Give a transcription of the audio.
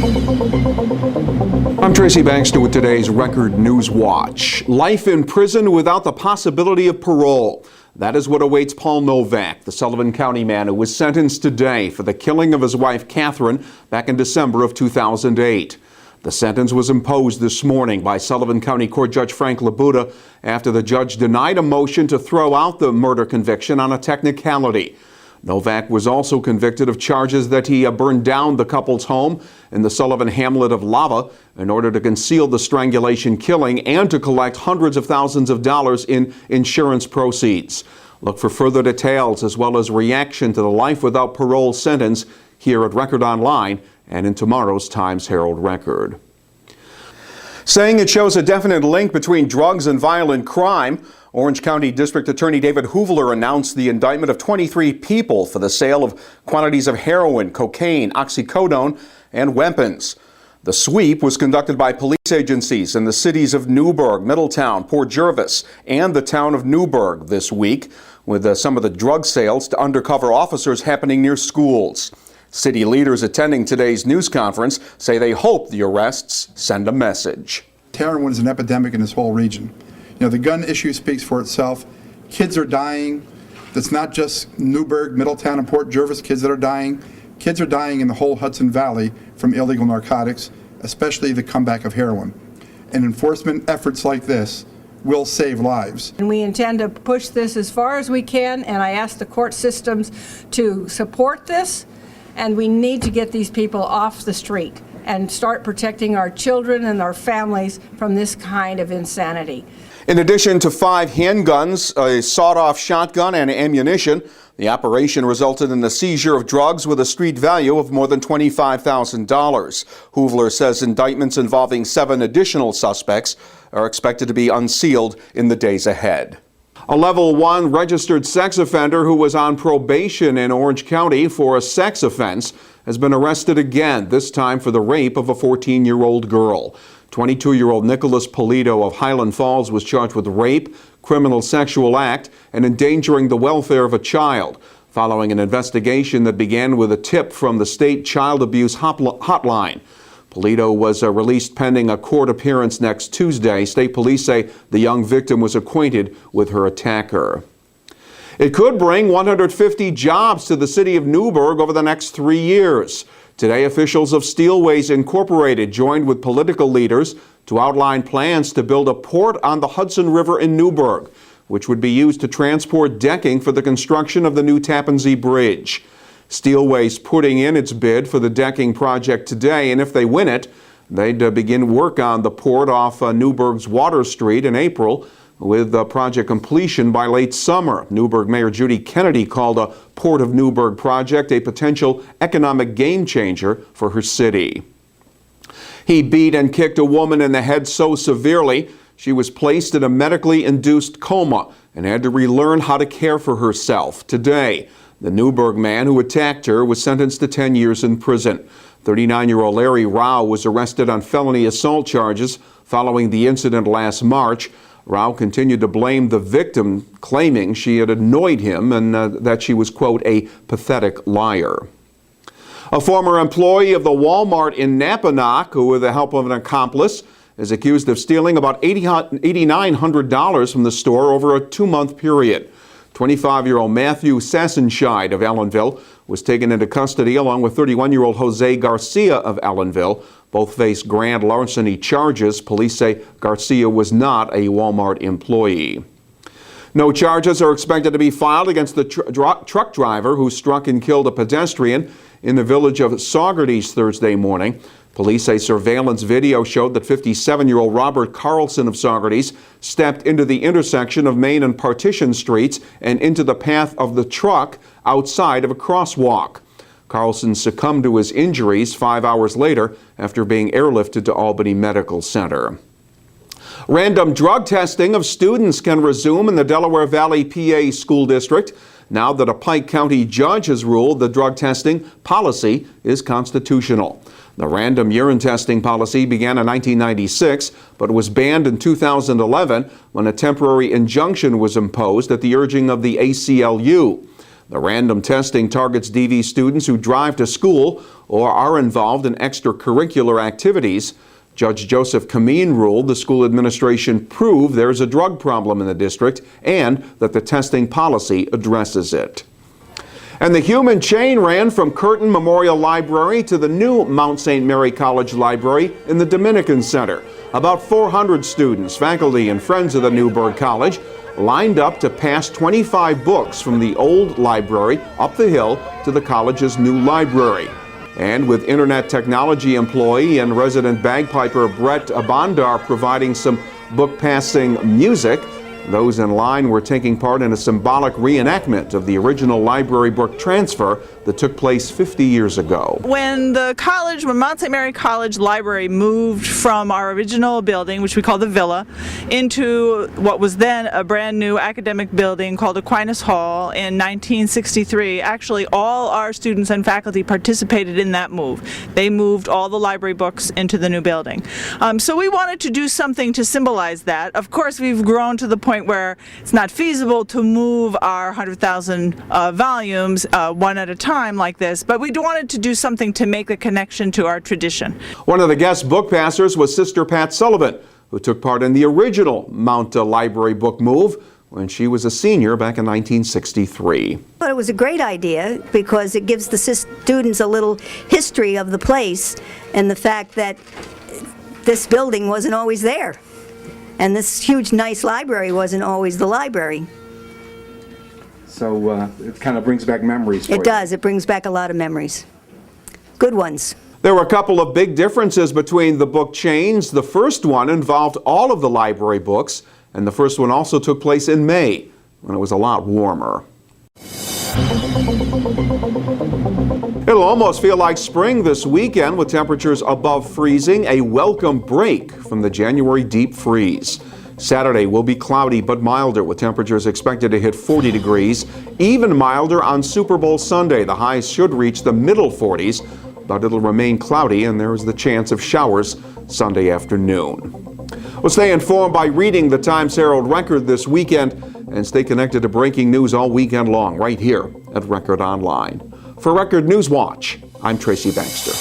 I'm Tracy Bankston with today's Record Newswatch. Life in prison without the possibility of parole. That is what awaits Paul Novak, the Sullivan County man who was sentenced today for the killing of his wife Catherine back in December of 2008. The sentence was imposed this morning by Sullivan County Court Judge Frank Labuda after the judge denied a motion to throw out the murder conviction on a technicality. Novak was also convicted of charges that he burned down the couple's home in the Sullivan hamlet of Lava in order to conceal the strangulation killing and to collect hundreds of thousands of dollars in insurance proceeds. Look for further details as well as reaction to the life without parole sentence here at Record Online and in tomorrow's Times-Herald Record. Saying it shows a definite link between drugs and violent crime, Orange County District Attorney David Hoovler announced the indictment of 23 people for the sale of quantities of heroin, cocaine, oxycodone, and weapons. The sweep was conducted by police agencies in the cities of Newberg, Middletown, Port Jervis, and the town of Newberg this week, with some of the drug sales to undercover officers happening near schools. City leaders attending today's news conference say they hope the arrests send a message. Heroin is an epidemic in this whole region. You know, the gun issue speaks for itself. Kids are dying. That's not just Newberg, Middletown, and Port Jervis kids that are dying. Kids are dying in the whole Hudson Valley from illegal narcotics, especially the comeback of heroin. And enforcement efforts like this will save lives. And we intend to push this as far as we can, and I ask the court systems to support this, and we need to get these people off the street and start protecting our children and our families from this kind of insanity. In addition to 5 handguns, a sawed-off shotgun, and ammunition, the operation resulted in the seizure of drugs with a street value of more than $25,000. Hoovler says indictments involving 7 additional suspects are expected to be unsealed in the days ahead. A level 1 registered sex offender who was on probation in Orange County for a sex offense has been arrested again, this time for the rape of a 14-year-old girl. 22-year-old Nicholas Polito of Highland Falls was charged with rape, criminal sexual act, and endangering the welfare of a child, following an investigation that began with a tip from the state child abuse hotline. Polito was released pending a court appearance next Tuesday. State police say the young victim was acquainted with her attacker. It could bring 150 jobs to the city of Newberg over the next 3 years. Today, officials of Steelways Incorporated joined with political leaders to outline plans to build a port on the Hudson River in Newberg, which would be used to transport decking for the construction of the new Tappan Zee Bridge. Steelways putting in its bid for the decking project today, and if they win it, they'd begin work on the port off Newburgh's Water Street in April, with project completion by late summer. Newburgh Mayor Judy Kennedy called a Port of Newburgh project a potential economic game changer for her city. He beat and kicked a woman in the head so severely she was placed in a medically induced coma and had to relearn how to care for herself. Today, the Newberg man who attacked her was sentenced to 10 years in prison. 39-year-old Larry Rao was arrested on felony assault charges following the incident last March. Rao continued to blame the victim, claiming she had annoyed him and that she was, quote, a pathetic liar. A former employee of the Walmart in Napanock, who with the help of an accomplice, is accused of stealing about $8,900 from the store over a 2-month period. 25-year-old Matthew Sassenscheid of Allenville was taken into custody along with 31-year-old Jose Garcia of Allenville. Both face grand larceny charges. Police say Garcia was not a Walmart employee. No charges are expected to be filed against the truck driver who struck and killed a pedestrian in the village of Saugerties Thursday morning. Police say surveillance video showed that 57-year-old Robert Carlson of Saugerties stepped into the intersection of Main and Partition Streets and into the path of the truck outside of a crosswalk. Carlson succumbed to his injuries 5 hours later after being airlifted to Albany Medical Center. Random drug testing of students can resume in the Delaware Valley, PA School District now that a Pike County judge has ruled the drug testing policy is constitutional. The random urine testing policy began in 1996, but was banned in 2011 when a temporary injunction was imposed at the urging of the ACLU. The random testing targets DV students who drive to school or are involved in extracurricular activities. Judge Joseph Kameen ruled the school administration proved there's a drug problem in the district and that the testing policy addresses it. And the human chain ran from Curtin Memorial Library to the new Mount St. Mary College Library in the Dominican Center. About 400 students, faculty, and friends of the Newberg College lined up to pass 25 books from the old library up the hill to the college's new library. And with internet technology employee and resident bagpiper Brett Abandar providing some book passing music, those in line were taking part in a symbolic reenactment of the original library book transfer that took place 50 years ago. When Mount St. Mary College Library moved from our original building, which we call the Villa, into what was then a brand new academic building called Aquinas Hall in 1963, actually all our students and faculty participated in that move. They moved all the library books into the new building. So we wanted to do something to symbolize that. Of course, we've grown to the point where it's not feasible to move our 100,000 volumes one at a time like this, but we wanted to do something to make the connection to our tradition. One of the guest book passers was Sister Pat Sullivan, who took part in the original Mount Library book move when she was a senior back in 1963. But it was a great idea because it gives the students a little history of the place and the fact that this building wasn't always there. And this huge, nice library wasn't always the library. So it kind of brings back memories for you. It does. It brings back a lot of memories. Good ones. There were a couple of big differences between the book chains. The first one involved all of the library books, and the first one also took place in May, when it was a lot warmer. It'll almost feel like spring this weekend with temperatures above freezing, a welcome break from the January deep freeze. Saturday will be cloudy but milder with temperatures expected to hit 40 degrees. Even milder on Super Bowl Sunday. The highs should reach the middle 40s, but it'll remain cloudy and there is the chance of showers Sunday afternoon. We'll stay informed by reading the Times-Herald Record this weekend and stay connected to breaking news all weekend long right here at Record Online. For Record Newswatch, I'm Tracy Baxter.